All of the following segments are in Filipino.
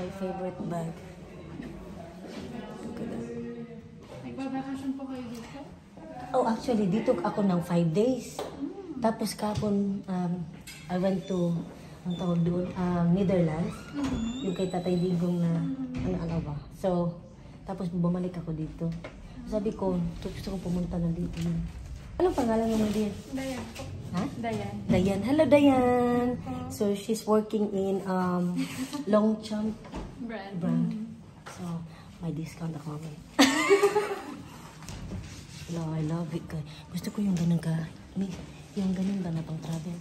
my favorite bag. Nagbabakasyon po kayo dito? Oh, actually, dito ako ng 5 days. Tapos kapon, I went to, ang tawag doon, Netherlands. Yung kay Tatay Digong na, ano ba. So, tapos bumalik ako dito. Sabi ko, gusto kong pumunta na dito. Anong pangalan mo din? Dayan po. Ha? Dayan. Dayan. Hello, Dayan. So, she's working in Longchamp brand. So, may discount ako. No, I love it. Gusto ko yung ganun ka. Yung ganun ba na pang travel?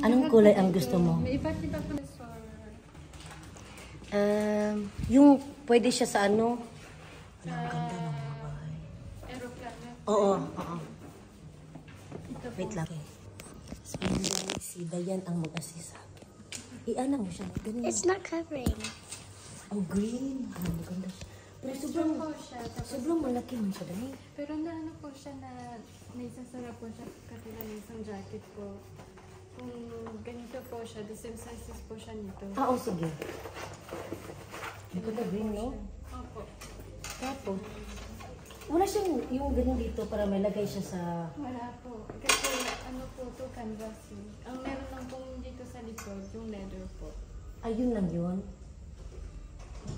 Anong kulay ang gusto mo? May iba't iba po na store. Yung pwede siya sa ano? Sa Ang ganda ng babae. aeroplano. Oo. Ito po. Wait lang. So, si Dayan ang mag-assist. I-ana mo siya. Ganun. It's not covering. Oh, green. Maganda siya. Pero sobrang malaki man siya dahil. Pero na ano po siya na naisasara po siya katulad ng isang jacket po. Kung ganito po siya, the same sizes po siya nito. Oo, sige. Maganda green, no? Opo. Tapos, wala siyang yung ganun dito para may lagay siya sa... Wala po. Kasi ano po to canvas. Ang meron lang pong dito sa likod, yung leather po. Ayun lang yun.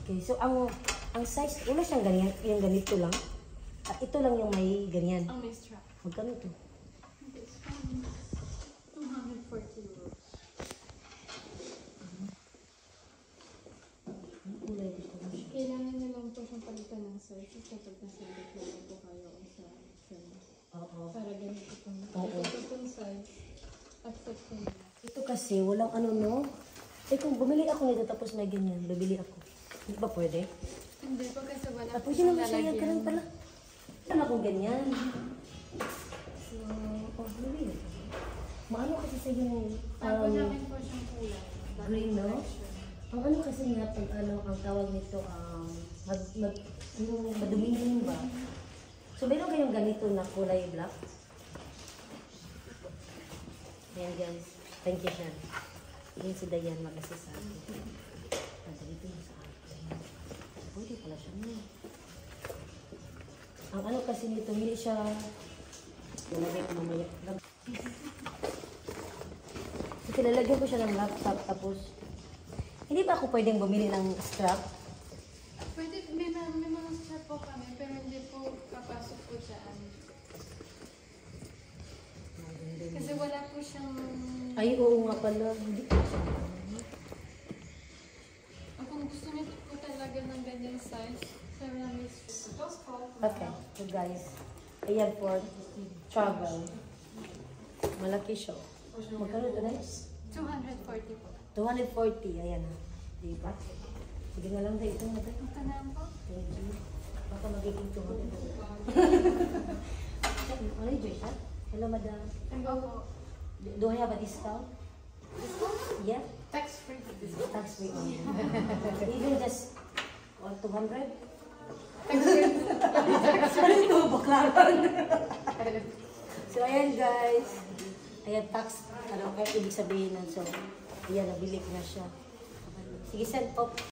Okay, so ang size, wala siyang ganyan, yung ganito lang. Ito lang yung may ganyan. Ang may strap. Magkano to? This one, 240 euros. Kulay gusto mo siya. Kailangan niyo lang po siyang palitan ng size kapag nasa likod po kayo o sa frame. Oo. Para ganito pong Oo. ito pong size. Accept ko na. Ito kasi, walang ano, no? Kung bumili ako nito tapos may ganyan, bibili ako. Hindi ba pwede? Hindi po kasi wala po Pwede siyang naman siya, lalagyan. ganun pala. Ano akong ganyan? So, bibili. Maano kasi sa yung... Tapos namin po siyang kulay. green, no? Ang ano kasi nga, ang tawag nito, yung madumingin ba? So, meron kayong ganito na kulay black? Ayan guys, thank you siya. Ayan si Dayan mag-assist sa akin. Dito yung sa akin. Pwede pala siya na. Ang ano kasi nito, hindi siya... Nalagay ko mamaya. So, lalagyan ko siya ng laptop, tapos... Hindi ba ako pwedeng bumili ng strap? Pwede, may mga strap po kami, pero hindi po papasok po dyan. Kasi wala po siyang... Ay, oo nga pala. Hindi ko siya. Kung gusto niyo po talaga ng ganyan size, ceramics. Okay, so guys, ayan for travel. Malaki siya. Magkano ito guys? 240 po. 240, ayan na. Diba? Sige na lang dito na tayo. Ito na po. Thank you. Baka magiging 200. Ano yung Joyce? Hello, madam. Opo. Do I have a discount? Yeah? Tax-free discount. Tax free only. Even just 200? Ano ito? Baklaran. So, ayan guys. Ayan, tax. Ano ibig sabihin nun? So, ayan, nabili ko na siya. Sige, send po.